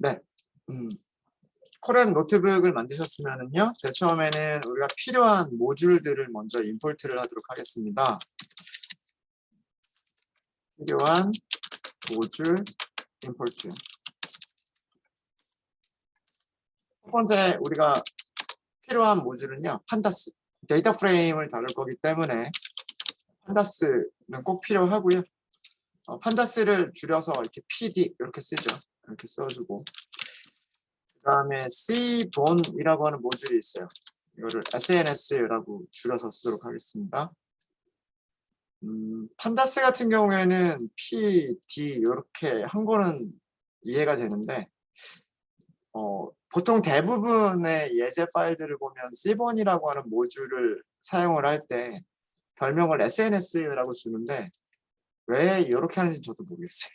네. 코렌 노트북을 만드셨으면은요, 제일 처음에는 우리가 필요한 모듈들을 먼저 임포트를 하도록 하겠습니다. 필요한 모듈 임포트. 첫 번째 우리가 필요한 모듈은요, 판다스. 데이터 프레임을 다룰 거기 때문에 판다스는 꼭 필요하고요. 판다스를 줄여서 이렇게 PD 이렇게 쓰죠. 이렇게 써주고. 그 다음에 C본이라고 하는 모듈이 있어요. 이거를 SNS라고 줄여서 쓰도록 하겠습니다. 판다스 같은 경우에는 PD 이렇게 한 거는 이해가 되는데 보통 대부분의 예제 파일들을 보면 C본이라고 하는 모듈을 사용을 할 때 별명을 SNS라고 주는데 왜 이렇게 하는지 저도 모르겠어요.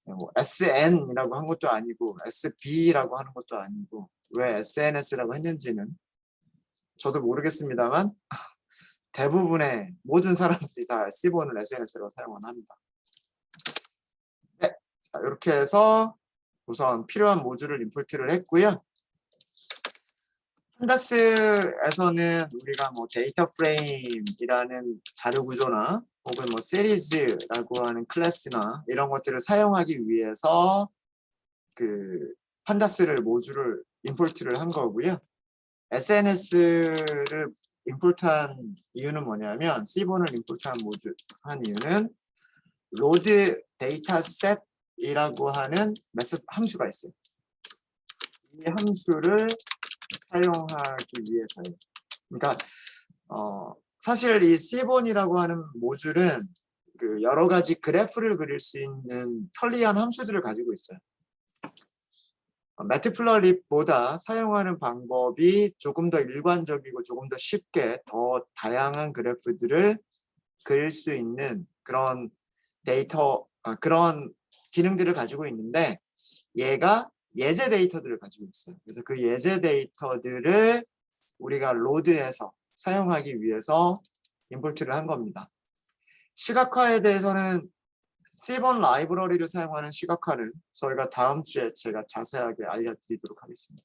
뭐 SN이라고 한 것도 아니고 SB라고 하는 것도 아니고 왜 SNS라고 했는지는 저도 모르겠습니다만 대부분의 모든 사람들이 다 C본을 SNS라고 사용을 합니다. 네, 자, 이렇게 해서 우선 필요한 모듈을 임포트를 했고요. 판다스에서는 우리가 뭐 데이터 프레임이라는 자료 구조나 혹은 뭐 시리즈라고 하는 클래스나 이런 것들을 사용하기 위해서 그 판다스를 모듈을 임포트를 한 거고요. SNS를 임포트한 이유는 뭐냐면 C본을 임포트한 모듈 한 이유는 load dataset이라고 하는 메시지 함수가 있어요. 이 함수를 사용하기 위해서요. 그러니까 사실 이 C본이라고 하는 모듈은 그 여러 가지 그래프를 그릴 수 있는 편리한 함수들을 가지고 있어요. 매트플러립보다 사용하는 방법이 조금 더 일관적이고 조금 더 쉽게 더 다양한 그래프들을 그릴 수 있는 그런 그런 기능들을 가지고 있는데 얘가 예제 데이터들을 가지고 있어요. 그래서 그 예제 데이터들을 우리가 로드해서 사용하기 위해서 임포트를 한 겁니다. 시각화에 대해서는 C본 라이브러리를 사용하는 시각화는 저희가 다음 주에 제가 자세하게 알려드리도록 하겠습니다.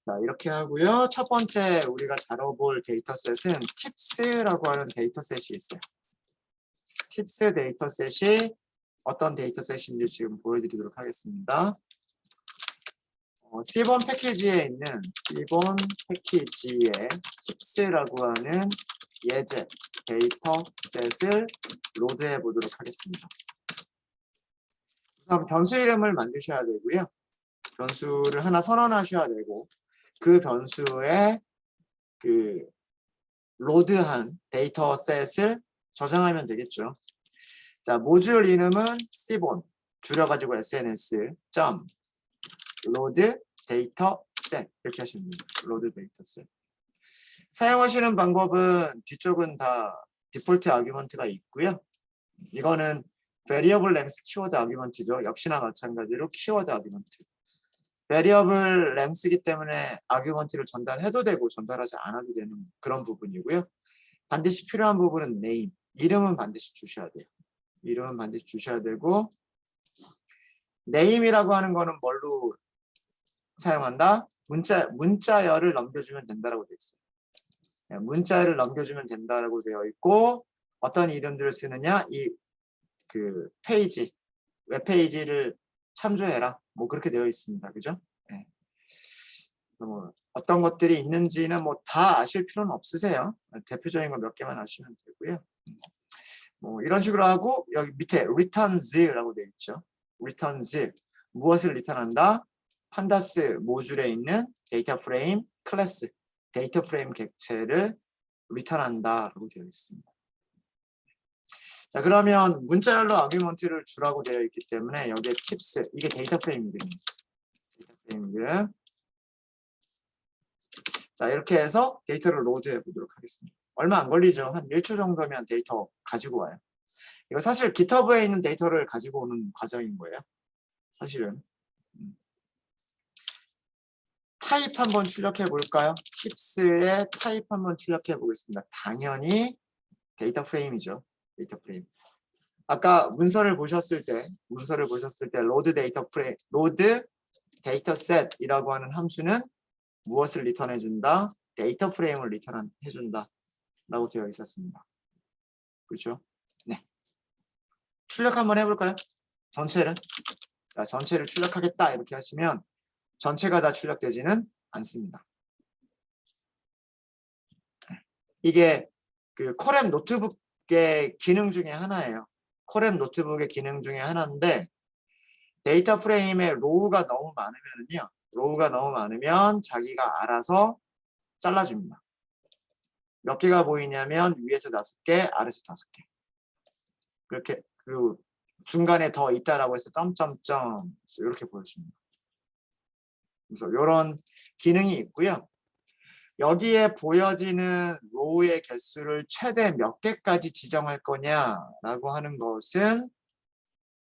자, 이렇게 하고요. 첫 번째 우리가 다뤄볼 데이터셋은 팁스라고 하는 데이터셋이 있어요. 팁스 데이터셋이 어떤 데이터셋인지 지금 보여드리도록 하겠습니다. C본 패키지에 있는 C본 패키지에 팁스라고 하는 예제 데이터셋을 로드해 보도록 하겠습니다. 우선 변수 이름을 만드셔야 되고요. 변수를 하나 선언하셔야 되고 그 변수에 그 로드한 데이터셋을 저장하면 되겠죠. 자, 모듈 이름은 C본 줄여가지고 SNS load dataset 이렇게 하시면 됩니다. load dataset. 사용하시는 방법은 뒤쪽은 다 디폴트 아규먼트가 있고요. 이거는 variable length 키워드 아규먼트죠. 역시나 마찬가지로 키워드 아규먼트. variable length이기 때문에 아규먼트를 전달해도 되고 전달하지 않아도 되는 그런 부분이고요. 반드시 필요한 부분은 name. 이름은 반드시 주셔야 돼요. 이름은 반드시 주셔야 되고 name이라고 하는 거는 뭘로 사용한다? 문자열을 넘겨주면 된다라고 되어 있어요. 문자열을 넘겨주면 된다라고 되어 있고 어떤 이름들을 쓰느냐? 이 그 페이지, 웹페이지를 참조해라. 뭐 그렇게 되어 있습니다. 그죠? 네. 뭐 어떤 것들이 있는지는 뭐 다 아실 필요는 없으세요. 대표적인 거 몇 개만 아시면 되고요. 뭐 이런 식으로 하고 여기 밑에 returns라고 되어 있죠. returns 무엇을 리턴한다? 판다스 모듈에 있는 데이터 프레임 클래스, 데이터 프레임 객체를 리턴한다라고 되어 있습니다. 자, 그러면 문자열로 아규먼트를 주라고 되어 있기 때문에 여기에 팁스, 이게 데이터 프레임 이름입니다. 데이터 프레임 이름. 자, 이렇게 해서 데이터를 로드해 보도록 하겠습니다. 얼마 안 걸리죠. 한 1초 정도면 데이터 가지고 와요. 이거 사실 GitHub에 있는 데이터를 가지고 오는 과정인 거예요. 사실은. 타입 한번 출력해 볼까요? 팁스의 타입 한번 출력해 보겠습니다. 당연히 데이터 프레임이죠. 데이터 프레임. 아까 문서를 보셨을 때 로드 데이터 셋이라고 하는 함수는 무엇을 리턴해 준다? 데이터 프레임을 리턴해 준다 라고 되어 있었습니다. 그렇죠? 네. 출력 한번 해볼까요? 전체를. 자, 전체를 출력하겠다 이렇게 하시면 전체가 다 출력되지는 않습니다. 이게 그 콜앱 노트북의 기능 중에 하나예요. 콜앱 노트북의 기능 중에 하나인데 데이터 프레임에 로우가 너무 많으면요. 로우가 너무 많으면 자기가 알아서 잘라줍니다. 몇 개가 보이냐면 위에서 5개, 아래에서 5개. 그렇게 그 중간에 더 있다라고 해서 점점점 이렇게 보여줍니다. 그래서 이런 기능이 있고요. 여기에 보여지는 로우의 개수를 최대 몇 개까지 지정할 거냐라고 하는 것은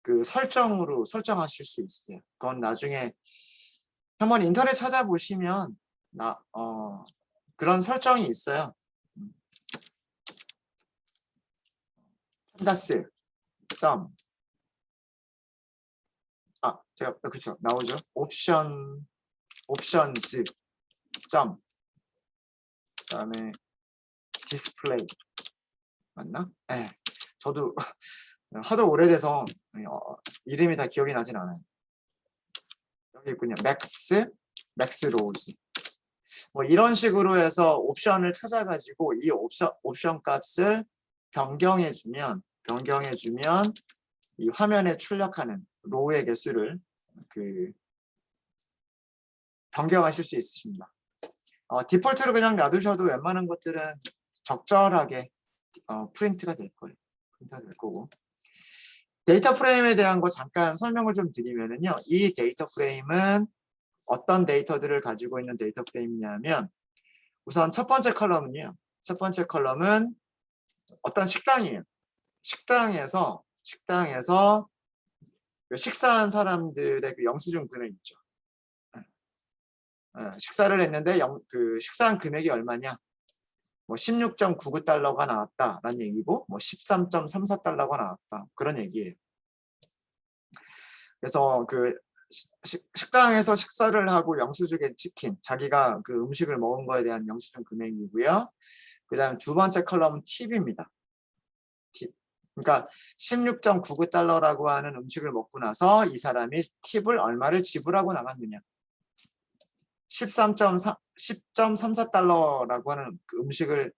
그 설정으로 설정하실 수 있어요. 그건 나중에 한번 인터넷 찾아보시면 그런 설정이 있어요. 판다스 점 제가 그쵸 나오죠. 옵션즈 점 그다음에 디스플레이 맞나? 네. 저도 하도 오래돼서 이름이 다 기억이 나진 않아요. 여기 있군요. 맥스 로우즈. 뭐 이런 식으로 해서 옵션을 찾아가지고 이 옵션 값을 변경해주면 이 화면에 출력하는 로우의 개수를 변경하실 수 있으십니다. 디폴트로 그냥 놔두셔도 웬만한 것들은 적절하게 프린트가 될 거예요. 프린트가 될 거고. 데이터 프레임에 대한 거 잠깐 설명을 좀 드리면은요. 이 데이터 프레임은 어떤 데이터들을 가지고 있는 데이터 프레임이냐면 우선 첫 번째 컬럼은요. 첫 번째 컬럼은 어떤 식당이에요. 식당에서 그 식사한 사람들의 그 영수증 금액 있죠. 식사를 했는데 그 식사한 금액이 얼마냐? 뭐 16.99달러가 나왔다라는 얘기고 뭐 13.34달러가 나왔다 그런 얘기예요. 그래서 그 식당에서 식사를 하고 영수증에 찍힌 자기가 그 음식을 먹은 거에 대한 영수증 금액이고요. 그다음에 두 번째 컬럼은 팁입니다. 팁. 그러니까 16.99달러라고 하는 음식을 먹고 나서 이 사람이 팁을 얼마를 지불하고 나갔느냐. 10.34달러라고 하는 그 음식을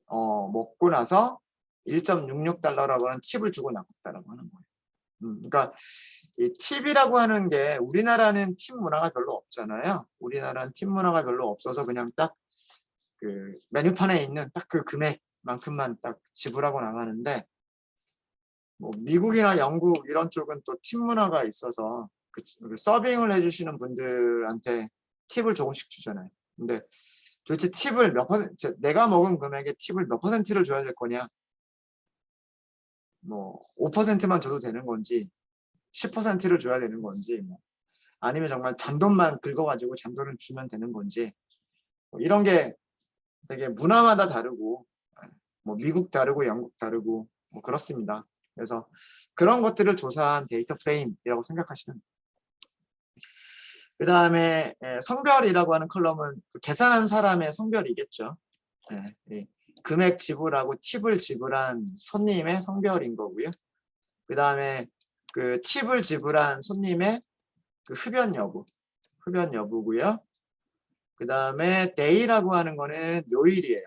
먹고 나서 1.66달러라고 하는 팁을 주고 나갔다라고 하는 거예요. 그러니까 이 팁이라고 하는 게 우리나라는 팁 문화가 별로 없잖아요. 우리나라는 팁 문화가 별로 없어서 그냥 딱 그 메뉴판에 있는 딱 그 금액만큼만 딱 지불하고 나가는데 뭐 미국이나 영국 이런 쪽은 또 팁 문화가 있어서 그 서빙을 해주시는 분들한테 팁을 조금씩 주잖아요. 근데 도대체 팁을 몇 퍼센트, 내가 먹은 금액의 팁을 몇 퍼센트를 줘야 될 거냐? 뭐 5%만 줘도 되는 건지 10%를 줘야 되는 건지 뭐 아니면 정말 잔돈만 긁어가지고 잔돈을 주면 되는 건지 뭐 이런 게 되게 문화마다 다르고 뭐 미국 다르고 영국 다르고 뭐 그렇습니다. 그래서 그런 것들을 조사한 데이터 프레임이라고 생각하시면 됩니다. 그 다음에 성별이라고 하는 컬럼은 계산한 사람의 성별이겠죠. 금액 지불하고 팁을 지불한 손님의 성별인 거고요. 그 다음에 그 팁을 지불한 손님의 그 흡연 여부고요. 그 다음에 day라고 하는 거는 요일이에요.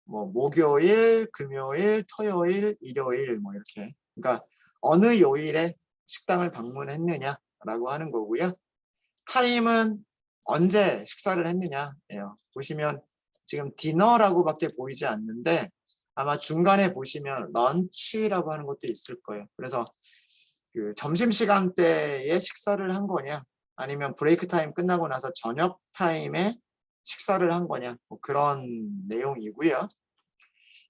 뭐 목요일, 금요일, 토요일, 일요일 뭐 이렇게. 그러니까 어느 요일에 식당을 방문했느냐라고 하는 거고요. 타임은 언제 식사를 했느냐예요. 보시면 지금 디너라고밖에 보이지 않는데 아마 중간에 보시면 런치라고 하는 것도 있을 거예요. 그래서 그 점심시간대에 식사를 한 거냐 아니면 브레이크 타임 끝나고 나서 저녁 타임에 식사를 한 거냐 뭐 그런 내용이고요.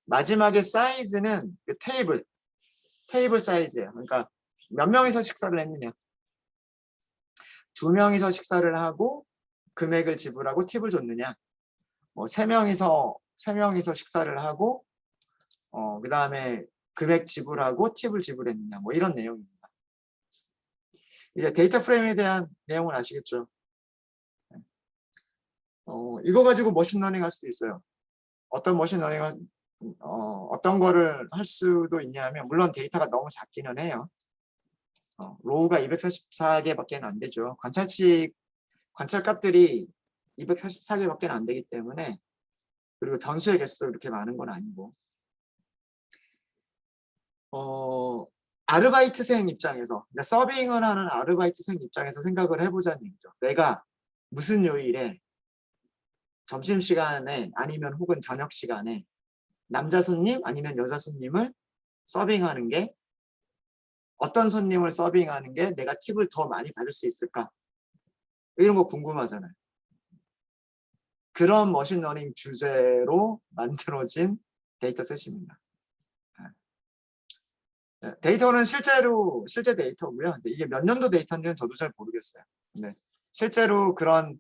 마지막에 사이즈는 그 테이블 사이즈예요. 그러니까 몇 명이서 식사를 했느냐 2명이서 식사를 하고 금액을 지불하고 팁을 줬느냐 뭐 3명이서 식사를 하고 그 다음에 금액 지불하고 팁을 지불했느냐 뭐 이런 내용입니다. 이제 데이터 프레임에 대한 내용을 아시겠죠? 이거 가지고 머신러닝 할 수도 있어요. 어떤 머신러닝을 어떤 거를 할 수도 있냐면 물론 데이터가 너무 작기는 해요. 로우가 244개밖에 안 되죠. 관찰값들이 244개밖에 안 되기 때문에 그리고 변수의 개수도 그렇게 많은 건 아니고 아르바이트생 입장에서 그러니까 서빙을 하는 아르바이트생 입장에서 생각을 해보자는 얘기죠. 내가 무슨 요일에 점심시간에 아니면 혹은 저녁시간에 남자 손님 아니면 여자 손님을 서빙하는 게 어떤 손님을 서빙하는 게 내가 팁을 더 많이 받을 수 있을까? 이런 거 궁금하잖아요. 그런 머신러닝 주제로 만들어진 데이터셋입니다. 데이터는 실제 데이터고요. 근데 이게 몇 년도 데이터인지는 저도 잘 모르겠어요. 근데 실제로 그런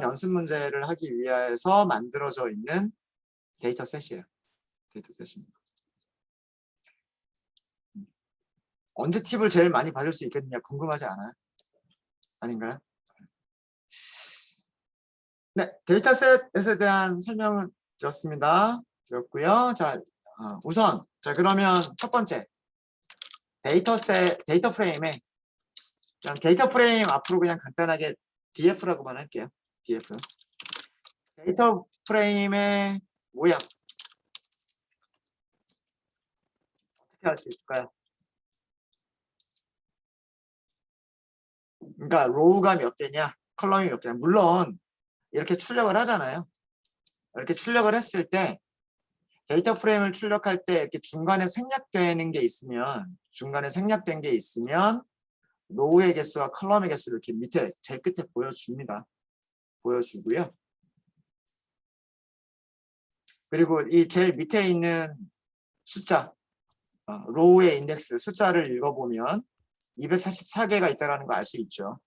연습 문제를 하기 위해서 만들어져 있는 데이터셋이에요. 데이터셋입니다. 언제 팁을 제일 많이 받을 수 있겠느냐 궁금하지 않아요? 아닌가요? 네, 데이터셋에 대한 설명은 드렸고요. 자, 우선 그러면 첫 번째 데이터 프레임에 그냥 데이터 프레임 앞으로 그냥 간단하게 DF라고만 할게요. DF. 데이터 프레임의 모양 어떻게 할 수 있을까요? 그러니까 로우가 몇 개냐, 컬럼이 몇 개냐. 물론 이렇게 출력을 하잖아요. 이렇게 출력을 했을 때 데이터 프레임을 출력할 때 이렇게 중간에 생략된 게 있으면 로우의 개수와 컬럼의 개수를 이렇게 밑에 제일 끝에 보여줍니다. 보여주고요. 그리고 이 제일 밑에 있는 숫자, 로우의 인덱스 숫자를 읽어보면 244개가 있다는 거 알 수 있죠.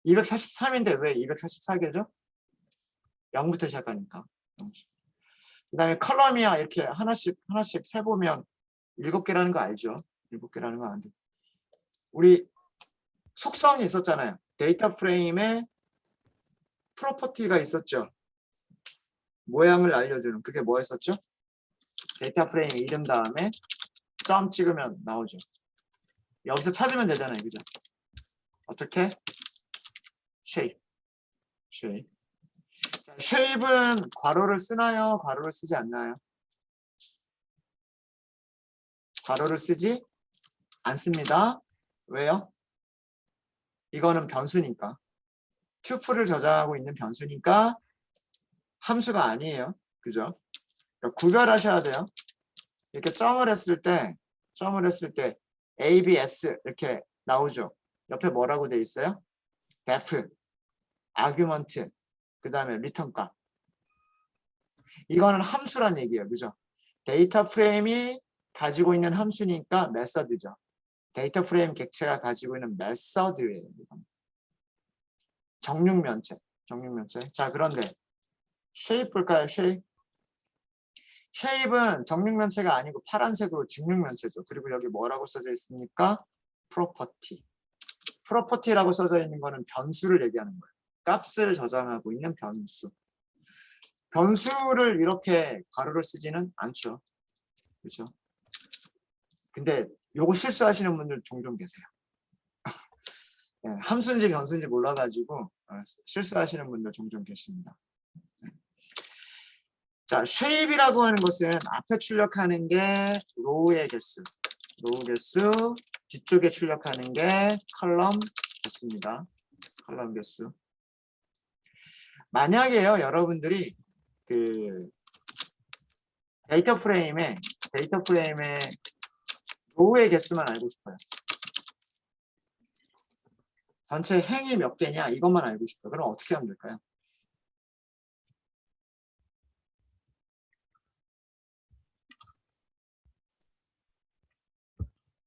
243인데 왜 244개죠? 0부터 시작하니까. 그 다음에 컬럼이야 이렇게 하나씩 세보면 7개라는 거 알죠? 7개라는 거 아는데. 우리 속성이 있었잖아요. 데이터 프레임에 프로퍼티가 있었죠. 모양을 알려주는 그게 뭐였었죠? 데이터 프레임 이름 다음에 점 찍으면 나오죠. 여기서 찾으면 되잖아요. 그죠? 어떻게? shape. 자, shape은 괄호를 쓰나요? 괄호를 쓰지 않나요? 괄호를 쓰지 않습니다. 왜요? 이거는 변수니까. 튜플을 저장하고 있는 변수니까 함수가 아니에요. 그죠? 그러니까 구별하셔야 돼요. 이렇게 점을 했을 때 A, B, S 이렇게 나오죠. 옆에 뭐라고 돼 있어요? def, argument, 그 다음에 return 값. 이거는 함수란 얘기예요. 그죠? 데이터 프레임이 가지고 있는 함수니까 메서드죠. 데이터 프레임 객체가 가지고 있는 메서드예요. 정육면체. 자, 그런데 shape 볼까요? shape은 정육면체가 아니고 파란색으로 직육면체죠. 그리고 여기 뭐라고 써져 있습니까? property. property라고 써져 있는 거는 변수를 얘기하는 거예요. 값을 저장하고 있는 변수. 변수를 이렇게 괄호를 쓰지는 않죠. 그렇죠? 근데 요거 실수하시는 분들 종종 계세요. 네, 함수인지 변수인지 몰라가지고 실수하시는 분들 종종 계십니다. 자, shape이라고 하는 것은 앞에 출력하는 게 로우의 개수, 뒤쪽에 출력하는 게 컬럼 개수입니다. 컬럼 개수. 만약에요, 여러분들이 그 데이터 프레임에 로우의 개수만 알고 싶어요. 전체 행이 몇 개냐 이것만 알고 싶어요. 그럼 어떻게 하면 될까요?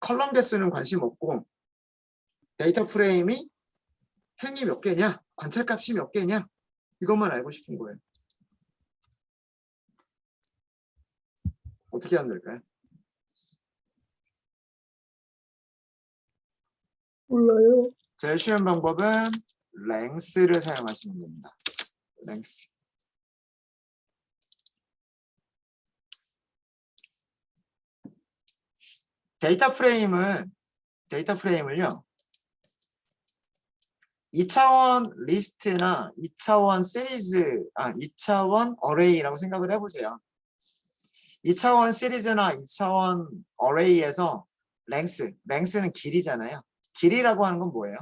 컬럼 개수는 관심 없고 데이터 프레임이 행이 몇 개냐, 관찰값이 몇 개냐 이것만 알고 싶은 거예요. 어떻게 하면 될까요? 몰라요. 제일 쉬운 방법은 length를 사용하시면 됩니다. length. 데이터 프레임을요. 2차원 리스트나 2차원 시리즈, 2차원 어레이라고 생각을 해보세요. 2차원 시리즈나 2차원 어레이에서 length는 길이잖아요. 길이라고 하는 건 뭐예요?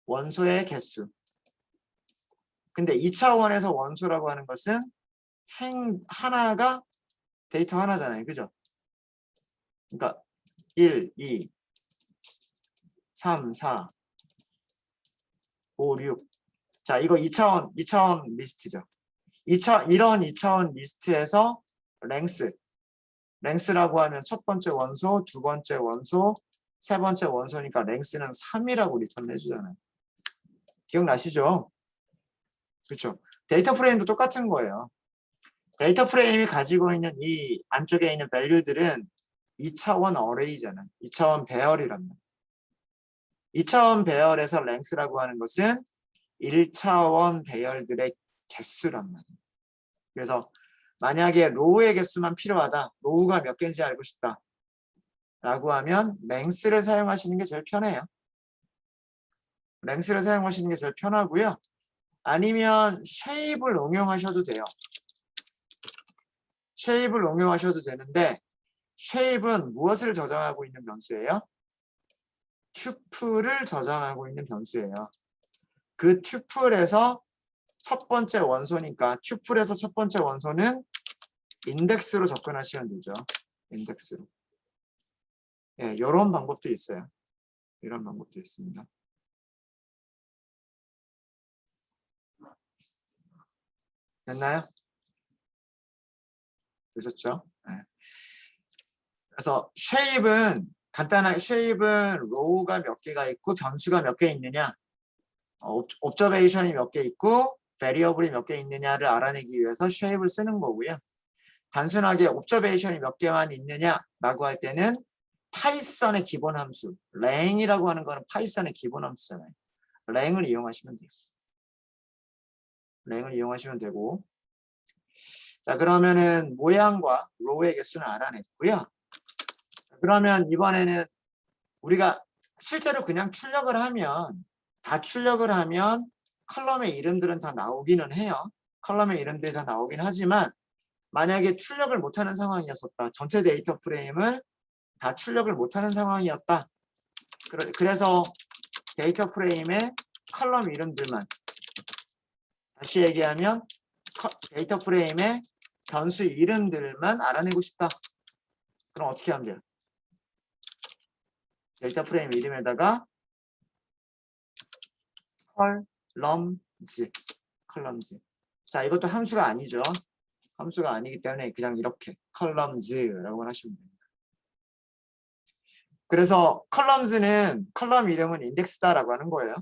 원소의 개수. 근데 2차원에서 원소라고 하는 것은 하나가 데이터 하나잖아요. 그죠? 그러니까 1, 2, 3, 4, 5, 6. 자, 이거 2차원 리스트죠. 이런 2차원 리스트에서 랭스라고 하면 첫 번째 원소, 두 번째 원소, 세 번째 원소니까 랭스는 3이라고 리턴을 해주잖아요. 기억나시죠? 그렇죠. 데이터 프레임도 똑같은 거예요. 데이터 프레임이 가지고 있는 이 안쪽에 있는 밸류들은 2차원 어레이잖아요. 2차원 배열이란 말이에요. 2차원 배열에서 랭스라고 하는 것은 1차원 배열들의 개수란 말이에요. 그래서 만약에 로우의 개수만 필요하다. 로우가 몇 개인지 알고 싶다. 라고 하면 랭스를 사용하시는 게 제일 편해요. 랭스를 사용하시는 게 제일 편하고요. 아니면 쉐입을 응용하셔도 돼요. 쉐입을 응용하셔도 되는데 쉐입은 무엇을 저장하고 있는 변수예요? 튜플을 저장하고 있는 변수예요. 그 튜플에서 첫 번째 원소니까 튜플에서 첫 번째 원소는 인덱스로 접근하시면 되죠. 인덱스로. 예, 이런 방법도 있어요. 이런 방법도 있습니다. 됐나요? 되셨죠? 네. 그래서 간단하게 쉐입은 로우가 몇 개가 있고 변수가 몇 개 있느냐, 옵저베이션이 몇 개 있고 베리어블이 몇 개 있느냐를 알아내기 위해서 쉐입을 쓰는 거고요. 단순하게 옵저베이션이 몇 개만 있느냐라고 할 때는 파이썬의 기본 함수, 랭이라고 하는 거는 파이썬의 기본 함수잖아요. 랭을 이용하시면 돼요. 랭을 이용하시면 되고, 자 그러면은 모양과 로우의 개수는 알아냈고요. 그러면 이번에는 우리가 실제로 그냥 출력을 하면 컬럼의 이름들은 다 나오기는 해요. 컬럼의 이름들이 다 나오긴 하지만 만약에 출력을 못하는 상황이었었다. 전체 데이터 프레임을 다 출력을 못하는 상황이었다. 그래서 데이터 프레임의 컬럼 이름들만, 다시 얘기하면 데이터 프레임의 변수 이름들만 알아내고 싶다. 그럼 어떻게 하면 돼요? 데이터 프레임 이름에다가 컬럼즈. 자, 이것도 함수가 아니죠. 함수가 아니기 때문에 그냥 이렇게 컬럼즈라고 하시면 됩니다. 그래서 컬럼 이름은 인덱스다라고 하는 거예요.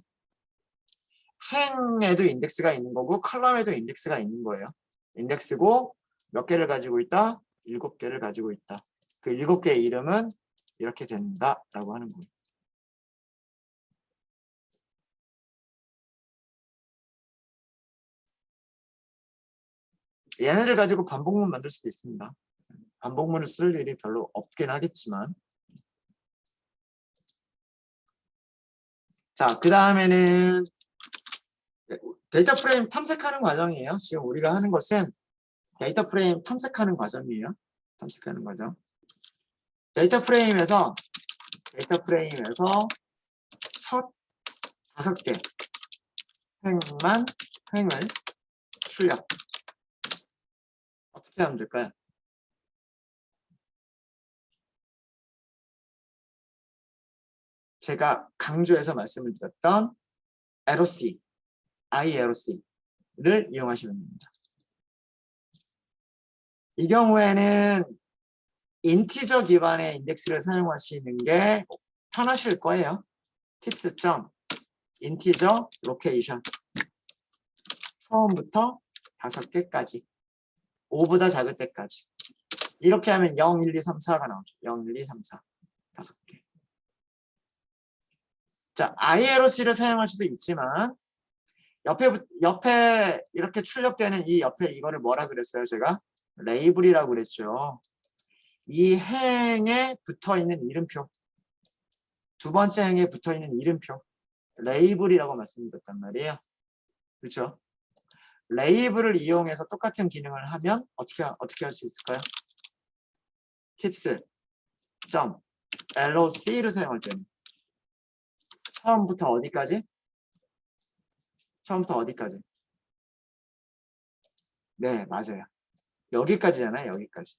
행에도 인덱스가 있는 거고 컬럼에도 인덱스가 있는 거예요. 인덱스고 몇 개를 가지고 있다? 7개를 가지고 있다. 그 7개의 이름은 이렇게 된다라고 하는 거예요. 얘네를 가지고 반복문 만들 수도 있습니다. 반복문을 쓸 일이 별로 없긴 하겠지만, 자, 그 다음에는 데이터 프레임 탐색하는 과정이에요. 지금 우리가 하는 것은 데이터 프레임 탐색하는 과정이에요. 탐색하는 과정. 데이터 프레임에서 첫 5개 횡을 출력. 어떻게 하면 될까요? 제가 강조해서 말씀을 드렸던 IRC를 이용하시면 됩니다. 이 경우에는 인티저 기반의 인덱스를 사용하시는 게 편하실 거예요. tips.integer location 처음부터 5개까지 5보다 작을 때까지 이렇게 하면 0, 1, 2, 3, 4가 나오죠. 0, 1, 2, 3, 4. 5개. 자, ILOC를 사용할 수도 있지만 옆에 이렇게 출력되는 이 옆에 이거를 뭐라 그랬어요? 제가 레이블이라고 그랬죠. 이 행에 붙어있는 이름표. 두 번째 행에 붙어있는 이름표. 레이블이라고 말씀드렸단 말이에요. 그렇죠? 레이블을 이용해서 똑같은 기능을 하면 어떻게 할 수 있을까요? tips.loc를 사용할 때는 처음부터 어디까지? 처음부터 어디까지? 네, 맞아요. 여기까지잖아요. 여기까지.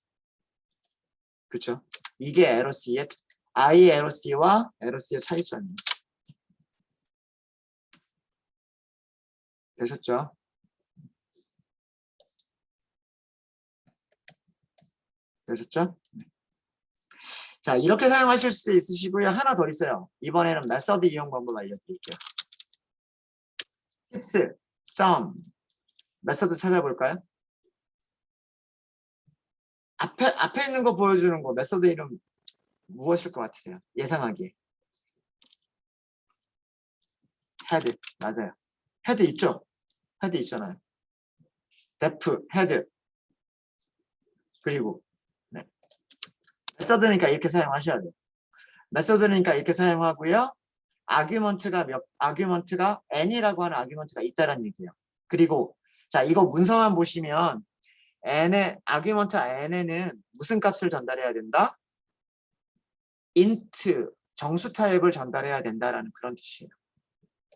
그렇죠? 이게 LOC의 ILOC와 LOC의 차이점이에요. 되셨죠? 되셨죠? 자, 이렇게 사용하실 수도 있으시고요. 하나 더 있어요. 이번에는 메서드 이용 방법 알려드릴게요. 팁스, 메서드 찾아볼까요? 앞에 있는 거 보여주는 거 메서드 이름 무엇일 것 같으세요? 예상하기에. 헤드, 맞아요. 헤드 있죠? 헤드 있잖아요. 데프, 헤드. 그리고 네. 메서드니까 이렇게 사용하셔야 돼요. 메서드니까 이렇게 사용하고요. 아규먼트가 n이라고 하는 아규먼트가 있다라는 얘기예요. 그리고 자, 이거 문서만 보시면 아규먼트 n에는 무슨 값을 전달해야 된다? int 정수 타입을 전달해야 된다라는 그런 뜻이에요.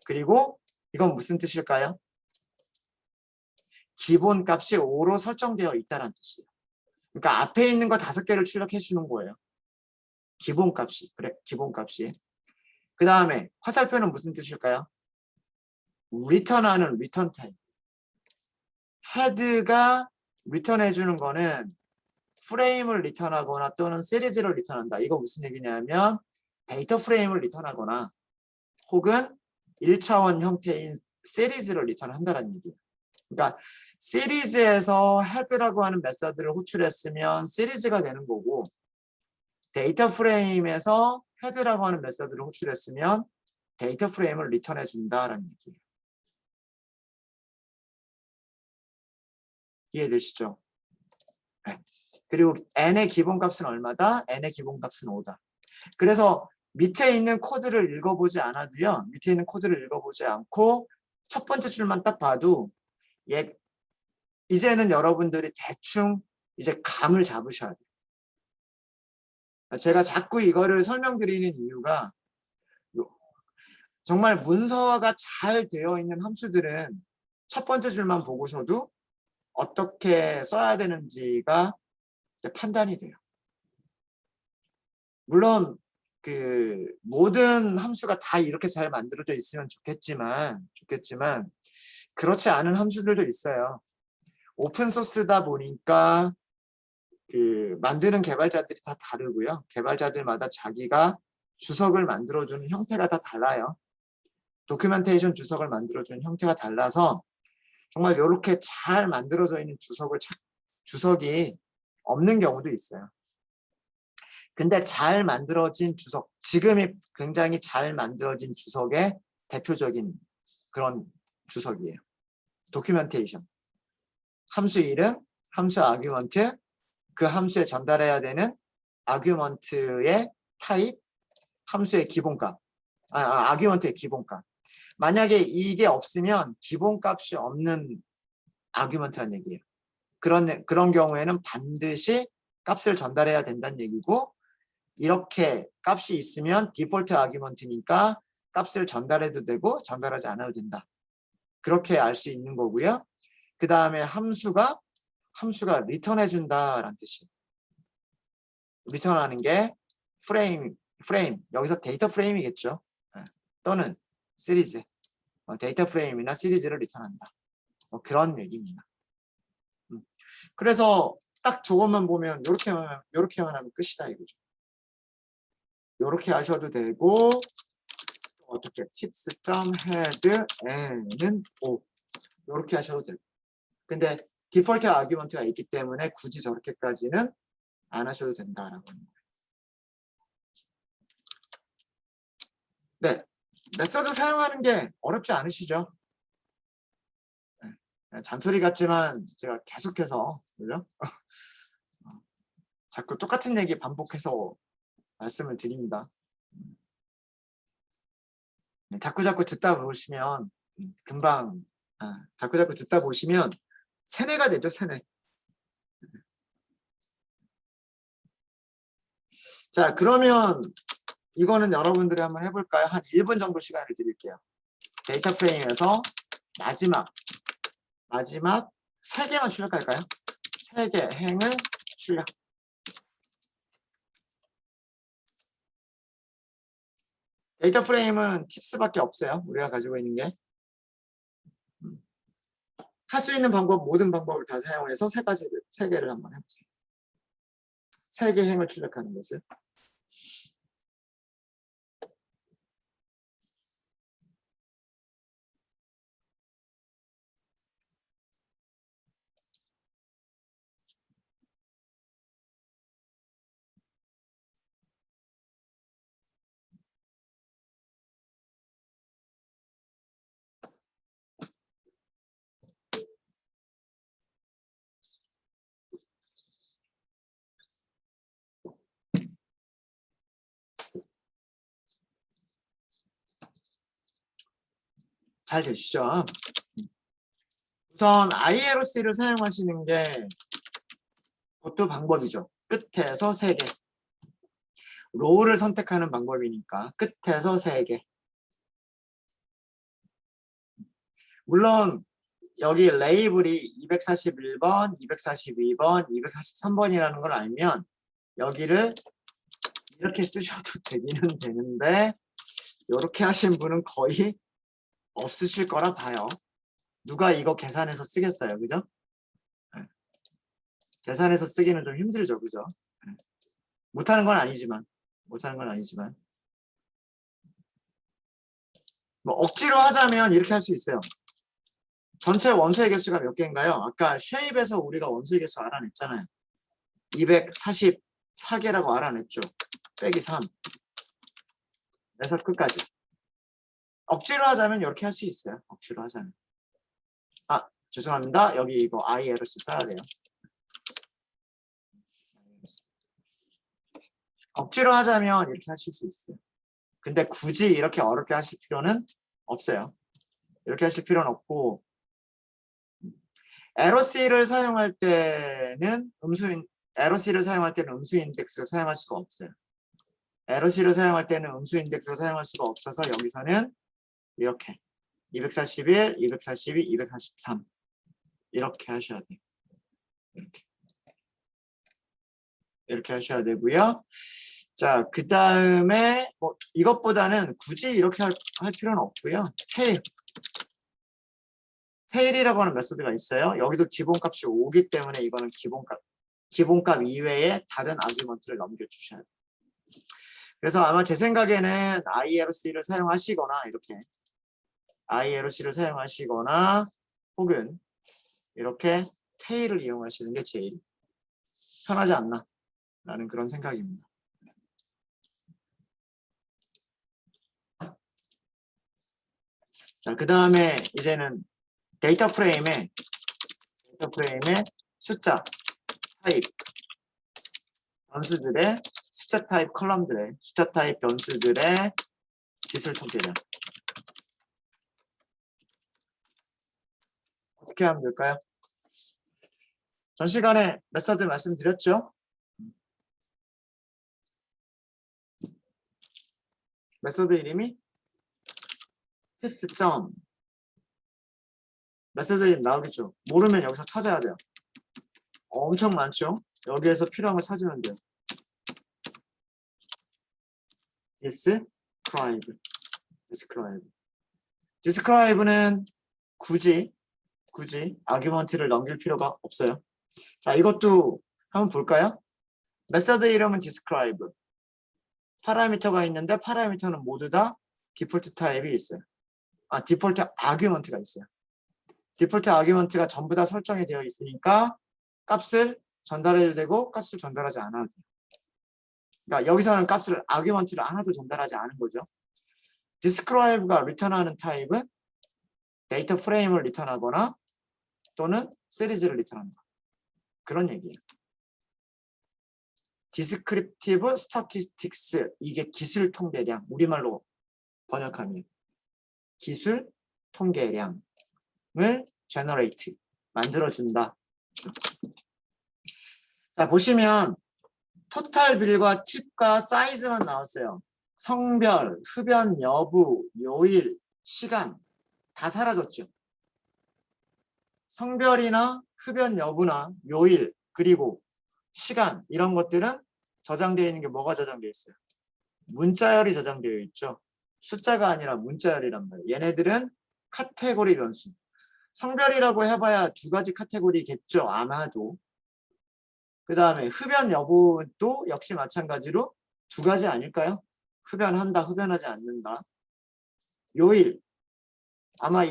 그리고 이건 무슨 뜻일까요? 기본 값이 5로 설정되어 있다는 뜻이에요. 그러니까 앞에 있는 거 5개를 출력해 주는 거예요. 기본 값이. 그래, 기본 값이. 그 다음에 화살표는 무슨 뜻일까요? 리턴하는 리턴 타입. 헤드가 리턴해 주는 거는 프레임을 리턴하거나 또는 시리즈를 리턴한다. 이거 무슨 얘기냐면 데이터 프레임을 리턴하거나 혹은 1차원 형태인 시리즈를 리턴한다는 얘기예요. 그러니까 시리즈에서 헤드라고 하는 메서드를 호출했으면 시리즈가 되는 거고 데이터 프레임에서 헤드라고 하는 메서드를 호출했으면 데이터 프레임을 리턴해 준다라는 얘기예요. 이해되시죠? 네. 그리고 n의 기본값은 얼마다? n의 기본값은 5다. 그래서 밑에 있는 코드를 읽어보지 않아도요. 밑에 있는 코드를 읽어보지 않고 첫 번째 줄만 딱 봐도 이제는 여러분들이 대충 이제 감을 잡으셔야 돼요. 제가 자꾸 이거를 설명드리는 이유가 정말 문서화가 잘 되어 있는 함수들은 첫 번째 줄만 보고서도 어떻게 써야 되는지가 판단이 돼요. 물론 그 모든 함수가 다 이렇게 잘 만들어져 있으면 좋겠지만 그렇지 않은 함수들도 있어요. 오픈 소스다 보니까 그 만드는 개발자들이 다 다르고요. 개발자들마다 자기가 주석을 만들어주는 형태가 다 달라요. 도큐멘테이션 주석을 만들어주는 형태가 달라서 정말 이렇게 잘 만들어져 있는 주석이 없는 경우도 있어요. 근데 잘 만들어진 주석, 지금이 굉장히 잘 만들어진 주석의 대표적인 그런 주석이에요. 도큐멘테이션. 함수 이름, 함수 아규먼트, 그 함수에 전달해야 되는 아규먼트의 타입, 함수의 기본값, 아규먼트의 기본값. 만약에 이게 없으면 기본값이 없는 아규먼트란 얘기예요. 그런 경우에는 반드시 값을 전달해야 된다는 얘기고 이렇게 값이 있으면 디폴트 아규먼트니까 값을 전달해도 되고 전달하지 않아도 된다. 그렇게 알 수 있는 거고요. 그 다음에 함수가 리턴해 준다라는 뜻이에요. 리턴하는 게 프레임 여기서 데이터 프레임이겠죠. 또는 시리즈 데이터 프레임이나 시리즈를 리턴한다. 그런 얘기입니다. 그래서 딱 저것만 보면 이렇게만 하면 끝이다 이거죠. 이렇게 하셔도 되고 어떻게 tips.head n은 5 이렇게 하셔도 되고 근데 디폴트 아규먼트가 있기 때문에 굳이 저렇게까지는 안 하셔도 된다라고 하는 거예요. 네, 메서드 사용하는 게 어렵지 않으시죠? 네, 잔소리 같지만 제가 계속해서 그죠? 자꾸 똑같은 얘기 반복해서 말씀을 드립니다. 네, 자꾸 듣다 보시면 금방 자꾸 듣다 보시면 세뇌가 되죠, 세뇌. 자, 그러면 이거는 여러분들이 한번 해볼까요? 한 1분 정도 시간을 드릴게요. 데이터 프레임에서 마지막 3개만 출력할까요? 3개 행을 출력. 데이터 프레임은 팁스밖에 없어요. 우리가 가지고 있는 게. 할 수 있는 방법, 모든 방법을 다 사용해서 3개를 한번 해보세요. 3개 행을 출력하는 것을. 잘 되시죠? 우선 ILOC를 사용하시는 게 그것도 방법이죠. 끝에서 3개. 로우를 선택하는 방법이니까 끝에서 3개. 물론 여기 레이블이 241번, 242번, 243번이라는 걸 알면 여기를 이렇게 쓰셔도 되기는 되는데 이렇게 하신 분은 거의 없으실 거라 봐요. 누가 이거 계산해서 쓰겠어요, 그죠? 네. 계산해서 쓰기는 좀 힘들죠, 그죠? 네. 못하는 건 아니지만 뭐 억지로 하자면 이렇게 할 수 있어요. 전체 원소의 개수가 몇 개인가요? 아까 쉐입에서 우리가 원소의 개수 알아냈잖아요. 244개라고 알아냈죠. 빼기 3. 그래서 끝까지. 억지로 하자면 이렇게 할 수 있어요. 억지로 하자면. 아, 죄송합니다. 여기 이거 ILOC 써야 돼요. 억지로 하자면 이렇게 하실 수 있어요. 근데 굳이 이렇게 어렵게 하실 필요는 없어요. 이렇게 하실 필요는 없고 LOC를 사용할 때는 음수 인덱스를 사용할 수가 없어요. LOC를 사용할 때는 음수 인덱스를 사용할 수가 없어서 여기서는 이렇게 241, 242, 243 이렇게 하셔야 돼요. 이렇게 하셔야 되고요. 자, 그 다음에 뭐 이것보다는 굳이 이렇게 할 필요는 없고요. 테일이라고 하는 메소드가 있어요. 여기도 기본값이 5기 때문에 이거는 기본값 이외에 다른 아규먼트를 넘겨주셔야 돼요. 그래서 아마 제 생각에는 ILOC를 사용하시거나 이렇게 ILOC를 사용하시거나 혹은 이렇게 테일을 이용하시는 게 제일 편하지 않나 라는 그런 생각입니다. 자, 그 다음에 이제는 데이터 프레임에 숫자 타입 변수들의 숫자 타입 컬럼들의 숫자 타입 변수들의 기술 통계량 어떻게 하면 될까요? 전 시간에 메서드 말씀드렸죠? 메서드 이름이 tips. 메서드 이름 나오겠죠? 모르면 여기서 찾아야 돼요. 엄청 많죠? 여기에서 필요한 걸 찾으면 돼요. describe는 굳이 아규먼트를 넘길 필요가 없어요. 자, 이것도 한번 볼까요? 메서드 이름은 describe. 파라미터가 있는데 파라미터는 모두 다 디폴트 타입이 있어요. 디폴트 아규먼트가 있어요. 디폴트 아규먼트가 전부 다 설정이 되어 있으니까 값을 전달해도 되고 값을 전달하지 않아도 돼요. 그러니까 여기서는 값을 아규먼트를 하나도 전달하지 않은 거죠. describe가 리턴하는 타입은 데이터 프레임을 리턴하거나 또는 시리즈를 리턴한다. 그런 얘기예요. descriptive statistics 이게 기술 통계량 우리말로 번역하면 기술 통계량을 generate 만들어준다. 자 보시면 토탈 빌과 팁과 사이즈만 나왔어요. 성별, 흡연 여부, 요일, 시간 다 사라졌죠. 성별이나 흡연 여부나 요일 그리고 시간 이런 것들은 저장되어 있는 게 뭐가 저장되어 있어요? 문자열이 저장되어 있죠. 숫자가 아니라 문자열이란 말이에요. 얘네들은 카테고리 변수. 성별이라고 해봐야 두 가지 카테고리겠죠. 아마도. 그 다음에 흡연 여부도 역시 마찬가지로 두 가지 아닐까요? 흡연한다, 흡연하지 않는다. 요일. 아마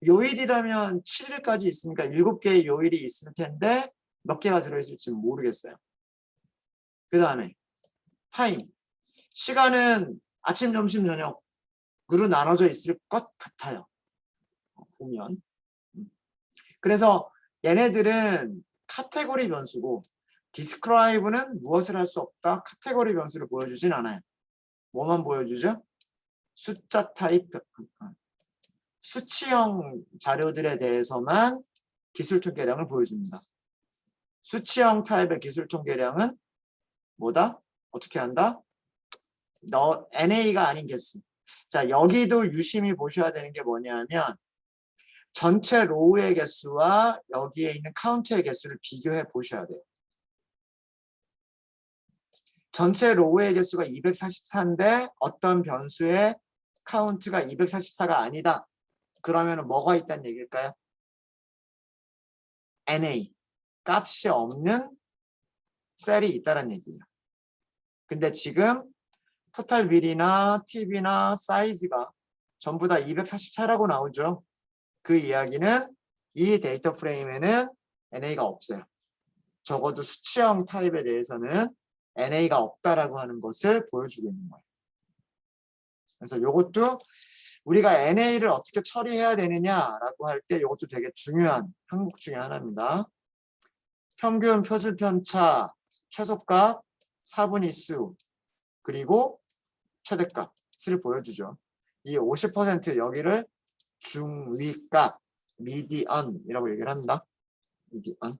요일이라면 7일까지 있으니까 7개의 요일이 있을 텐데 몇 개가 들어있을지 모르겠어요. 그 다음에 타임. 시간은 아침, 점심, 저녁으로 나눠져 있을 것 같아요. 보면. 그래서 얘네들은 카테고리 변수고 describe는 무엇을 할 수 없다. 카테고리 변수를 보여주진 않아요. 뭐만 보여주죠? 숫자 타입, 수치형 자료들에 대해서만 기술 통계량을 보여줍니다. 수치형 타입의 기술 통계량은 뭐다? 어떻게 한다? NA가 아닌 개수. 자, 여기도 유심히 보셔야 되는 게 뭐냐면 전체 로우의 개수와 여기에 있는 카운트의 개수를 비교해 보셔야 돼요. 전체 로우의 개수가 244인데 어떤 변수의 카운트가 244가 아니다. 그러면 뭐가 있다는 얘기일까요? NA, 값이 없는 셀이 있다는 얘기예요. 근데 지금 토탈 빌이나 팁이나 사이즈가 전부 다 244라고 나오죠. 그 이야기는 이 데이터 프레임에는 NA가 없어요. 적어도 수치형 타입에 대해서는 NA가 없다라고 하는 것을 보여주고 있는 거예요. 그래서 이것도 우리가 NA를 어떻게 처리해야 되느냐라고 할 때 이것도 되게 중요한 항목 중에 하나입니다. 평균, 표준 편차, 최소값, 4분의 수, 그리고 최대값을 보여주죠. 이 50% 여기를 중위값, 미디언이라고 얘기를 합니다. 미디언.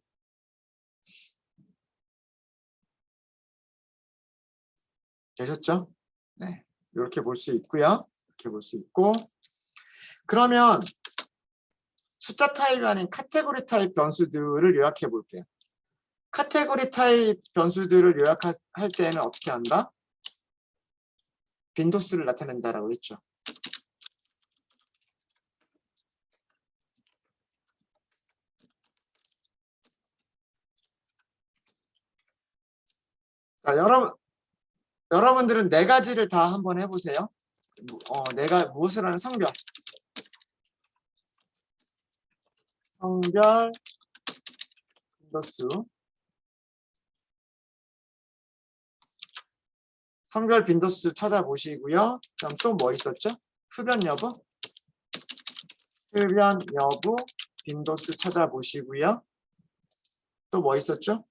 되셨죠? 네, 이렇게 볼 수 있고요. 이렇게 볼 수 있고. 그러면 숫자 타입이 아닌 카테고리 타입 변수들을 요약해 볼게요. 카테고리 타입 변수들을 요약할 때는 어떻게 한다? 빈도수를 나타낸다라고 했죠. 자, 여러분들은 네 가지를 다 한번 해보세요. 내가 무엇을 하는 성별, 빈도수, 성별 빈도수 찾아보시고요. 그럼 또 뭐 있었죠? 흡연 여부, 빈도수 찾아보시고요. 또 뭐 있었죠?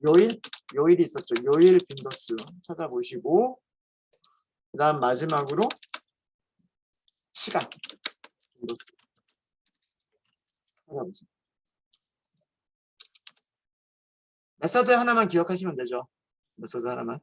요일이 있었죠. 요일 빈도수 찾아보시고 그 다음 마지막으로 시간 빈도수 찾아보세요. 메서드 하나만 기억하시면 되죠. 메서드 하나만.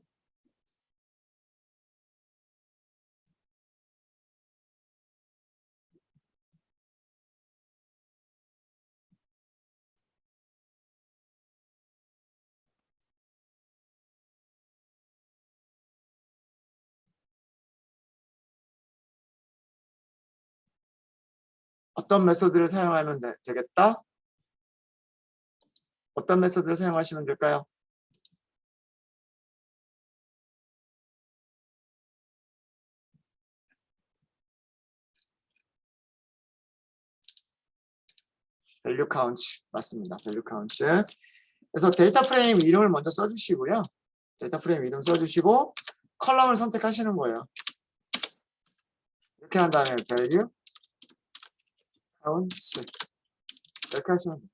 어떤 메소드를 사용하면 되겠다? 어떤 메소드를 사용하시면 될까요? 밸류 카운트 맞습니다. 밸류 카운트. 그래서 데이터 프레임 이름을 먼저 써주시고요. 데이터 프레임 이름 써주시고 컬럼을 선택하시는 거예요. 이렇게 한 다음에 value, counts 이렇게 하시면 돼요.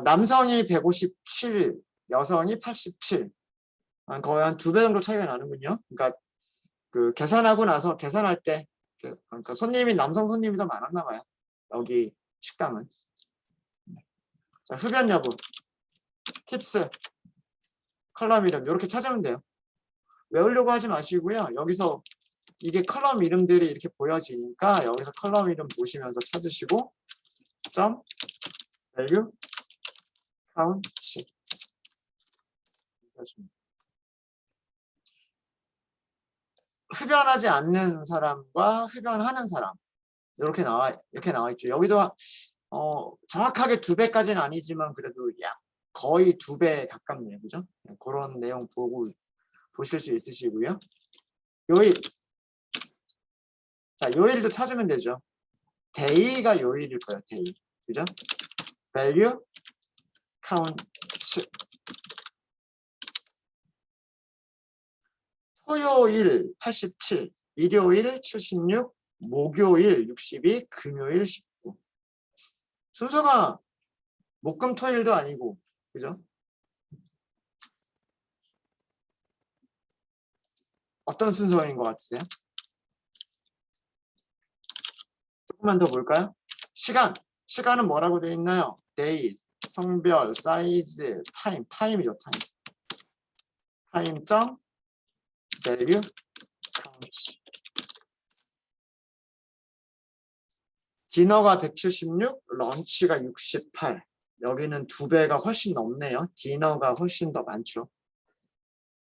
남성이 157, 여성이 87. 거의 한 2배 정도 차이가 나는군요. 그러니까 그 계산하고 나서 계산할 때 그러니까 손님이 남성 손님이 더 많았나 봐요. 여기 식당은. 자, 흡연 여부, 팁스, 컬럼 이름 이렇게 찾으면 돼요. 외우려고 하지 마시고요. 여기서 이게 컬럼 이름들이 이렇게 보여지니까 여기서 컬럼 이름 보시면서 찾으시고 점 value count 흡연하지 않는 사람과 흡연하는 사람 이렇게 나와 있죠. 여기도 정확하게 2배까지는 아니지만 그래도 거의 2배 가깝네요. 그죠? 그런 내용 보실 수 있으시고요. 요일. 자, 요일도 찾으면 되죠. day가 요일일 거예요. day. 그죠? value count. 토요일 87, 일요일 76, 목요일 62, 금요일 19. 순서가 목금토일도 아니고, 그죠? 어떤 순서인 것 같으세요? 조금만 더 볼까요? 시간은 뭐라고 되어 있나요? days, 성별, 사이즈, 타임이죠, 타임. value, count. 디너가 176, 런치가 68. 여기는 2배가 훨씬 넘네요. 디너가 훨씬 더 많죠.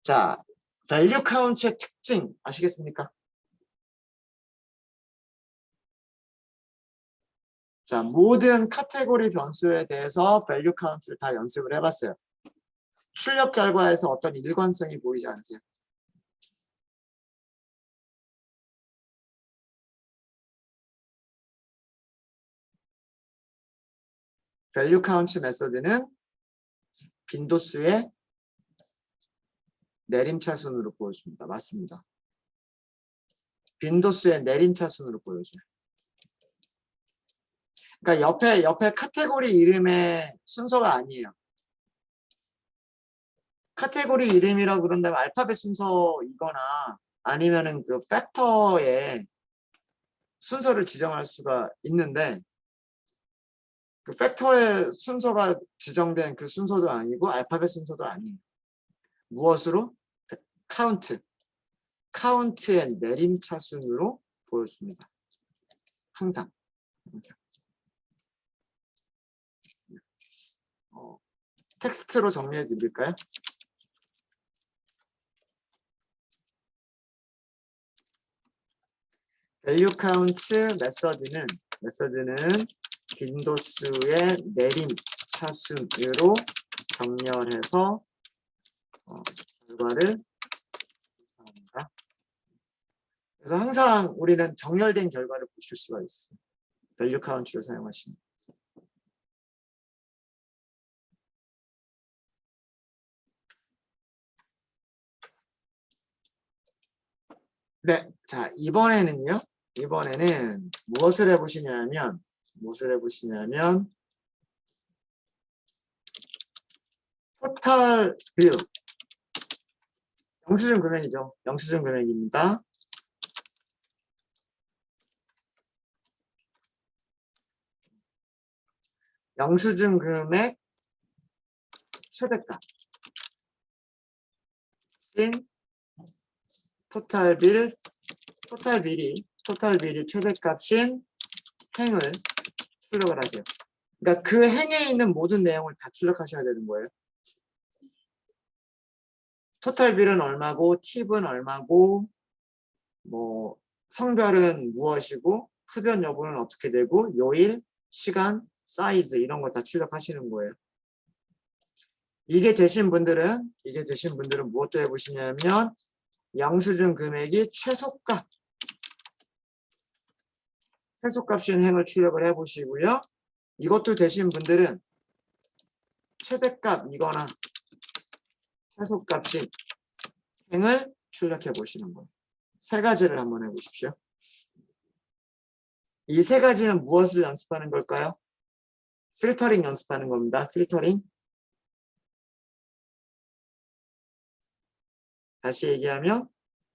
자, value count의 특징 아시겠습니까? 자, 모든 카테고리 변수에 대해서 value count를 다 연습을 해봤어요. 출력 결과에서 어떤 일관성이 보이지 않으세요? value count 메소드는 빈도수의 내림차순으로 보여줍니다. 맞습니다. 빈도수의 내림차순으로 보여줘요. 그러니까 옆에 카테고리 이름의 순서가 아니에요. 카테고리 이름이라고 그런다면 알파벳 순서이거나 아니면은 그 팩터의 순서를 지정할 수가 있는데 그 팩터의 순서가 지정된 그 순서도 아니고 알파벳 순서도 아니에요. 무엇으로? 카운트의 내림차순으로 보여줍니다. 항상. 텍스트로 정리해 드릴까요? value count 메서드는 빈도수의 내림 차순으로 정렬해서 결과를 합니다. 그래서 항상 우리는 정렬된 결과를 보실 수가 있어요. value count를 사용하시면. 네, 자 이번에는 무엇을 해보시냐면 토탈 빌 영수증 금액이죠. 영수증 금액입니다. 영수증 금액 최대값 인 토탈 빌이 최대값인 행을 출력을 하세요. 그러니까 그 행에 있는 모든 내용을 다 출력하셔야 되는 거예요. 토탈 빌은 얼마고, 팁은 얼마고, 뭐 성별은 무엇이고, 흡연 여부는 어떻게 되고, 요일, 시간, 사이즈 이런 걸 다 출력하시는 거예요. 이게 되신 분들은 무엇도 해보시냐면 영수증 금액이 최소값인 행을 출력을 해보시고요. 이것도 되신 분들은 최대값이거나 최소값인 행을 출력해 보시는 거예요. 세 가지를 한번 해보십시오. 이 세 가지는 무엇을 연습하는 걸까요? 필터링 연습하는 겁니다. 필터링. 다시 얘기하면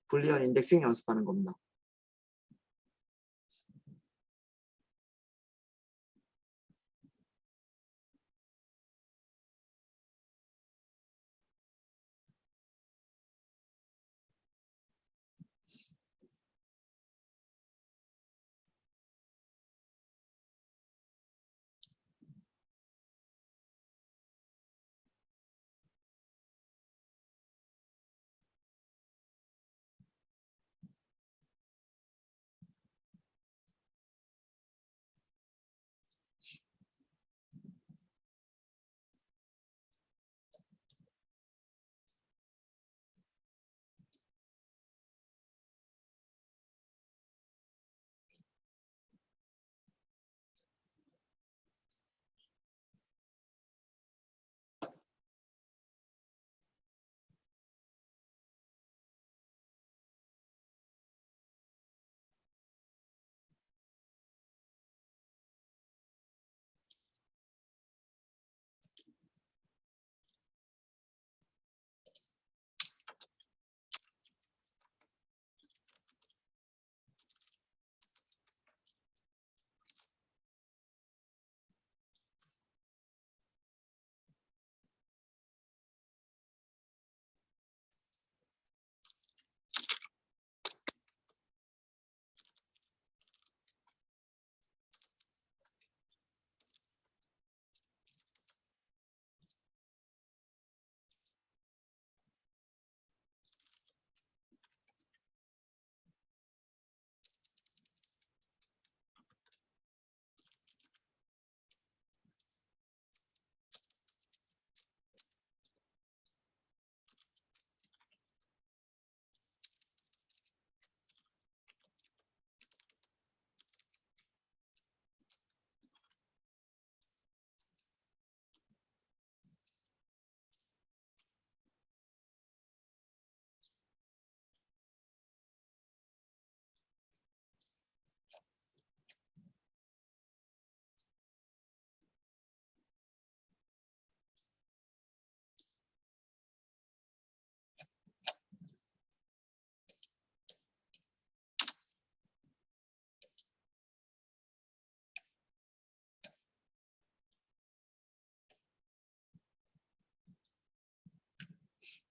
불리언 인덱싱 연습하는 겁니다.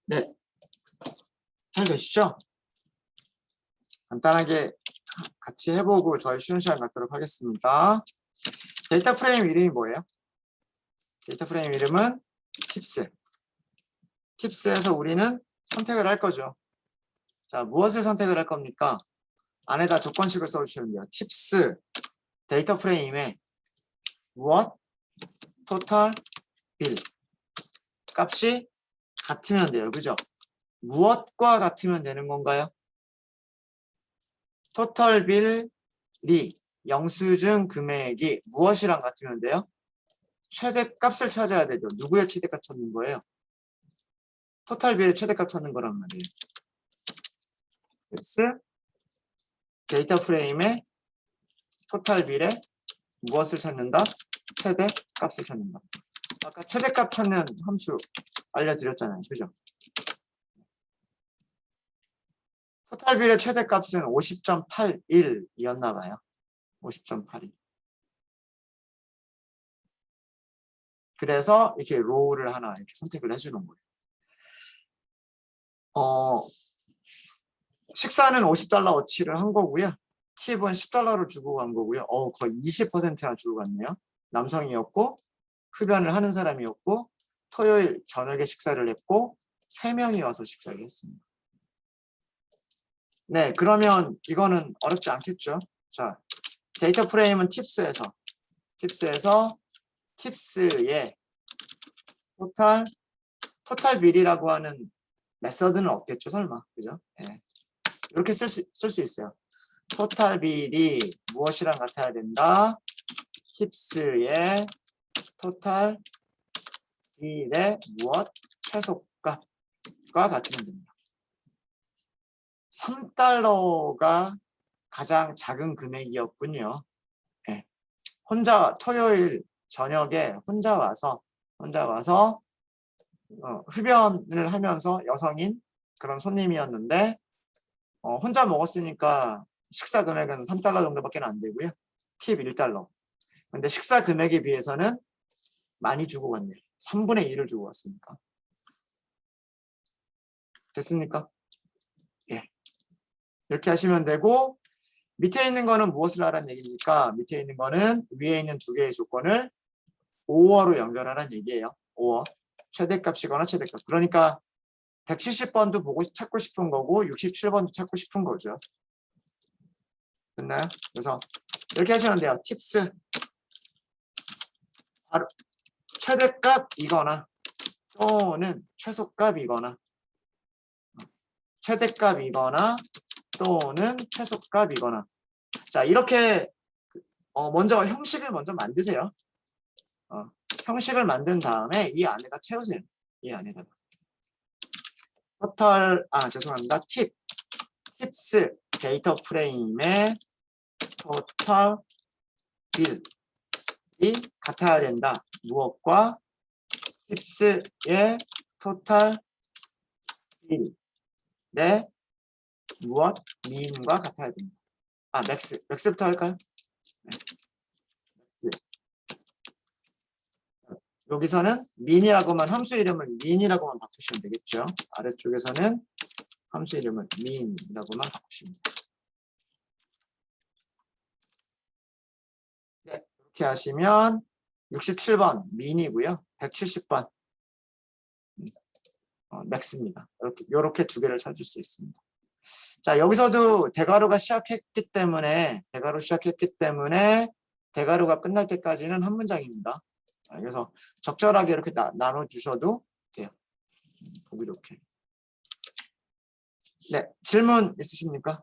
네, 잘 되시죠? 간단하게 같이 해보고 저희 쉬운 시간 갖도록 하겠습니다. 데이터 프레임 이름이 뭐예요? 데이터 프레임 이름은 팁스. 팁스에서 우리는 선택을 할 거죠. 자, 무엇을 선택을 할 겁니까? 안에다 조건식을 써주시면 돼요. 팁스 데이터 프레임에 무엇? 토탈 빌 값이 같으면 돼요. 그죠? 무엇과 같으면 되는 건가요? 토탈 빌이 영수증 금액이 무엇이랑 같으면 돼요? 최대값을 찾아야 되죠. 누구의 최대값 찾는 거예요? 토탈 빌의 최대값 찾는 거란 말이에요. 팁스 데이터 프레임에 토탈 빌에 무엇을 찾는다? 최대값을 찾는다. 아까 최대값 찾는 함수 알려드렸잖아요. 그죠? 토탈 빌의 최대값은 50.81이었나 봐요. 50.82. 그래서 이렇게 로우를 하나 이렇게 선택을 해주는 거예요. 식사는 $50어치를 한 거고요. 팁은 $10로 주고 간 거고요. 거의 20%나 주고 갔네요. 남성이었고 흡연을 하는 사람이었고 토요일 저녁에 식사를 했고 3명이 와서 식사를 했습니다. 네, 그러면 이거는 어렵지 않겠죠? 자, 데이터 프레임은 팁스에서 팁스의 토탈 빌이라고 하는 메서드는 없겠죠, 설마. 그죠? 네. 이렇게 쓸 수 있어요. 토탈 빌이 무엇이랑 같아야 된다? 팁스의 토탈 1의 무엇 최소값과 같으면 됩니다. 3달러가 가장 작은 금액이었군요. 네. 혼자 토요일 저녁에 혼자 와서 흡연을 하면서 여성인 그런 손님이었는데 혼자 먹었으니까 식사 금액은 3달러 정도밖에 안 되고요. 팁 1달러. 근데 식사 금액에 비해서는 많이 주고 갔네요. 3분의 1을 주고 갔으니까. 됐습니까? 예. 이렇게 하시면 되고 밑에 있는 거는 무엇을 하라는 얘기입니까? 밑에 있는 거는 위에 있는 두 개의 조건을 5어로 연결하라는 얘기예요. 5어. 최대값이거나 최대값. 그러니까 170번도 찾고 싶은 거고 67번도 찾고 싶은 거죠. 됐나요? 그래서 이렇게 하시면 돼요. 팁스. 바로 최대값이거나 또는 최소값이거나 최대값이거나 또는 최소값이거나. 자, 이렇게 먼저 형식을 먼저 만드세요. 형식을 만든 다음에 이 안에다 채우세요. 이 안에다가. 죄송합니다. 팁스 데이터 프레임의 토탈 빌이 같아야 된다. 무엇과? 팁스의 토탈 빌의 무엇? 민과 같아야 됩니다. 맥스부터 할까요? 네. 맥스. 여기서는 민이라고만 함수 이름을 민이라고만 바꾸시면 되겠죠. 아래쪽에서는 함수 이름을 민이라고만 바꾸시면 됩니다. 네, 이렇게 하시면 67번 민이고요. 170번 맥스입니다. 이렇게 두 개를 찾을 수 있습니다. 자, 여기서도 대괄호가 시작했기 때문에 대괄호가 끝날 때까지는 한 문장입니다. 그래서 적절하게 이렇게 나눠주셔도 돼요. 보기 좋게. 네, 질문 있으십니까?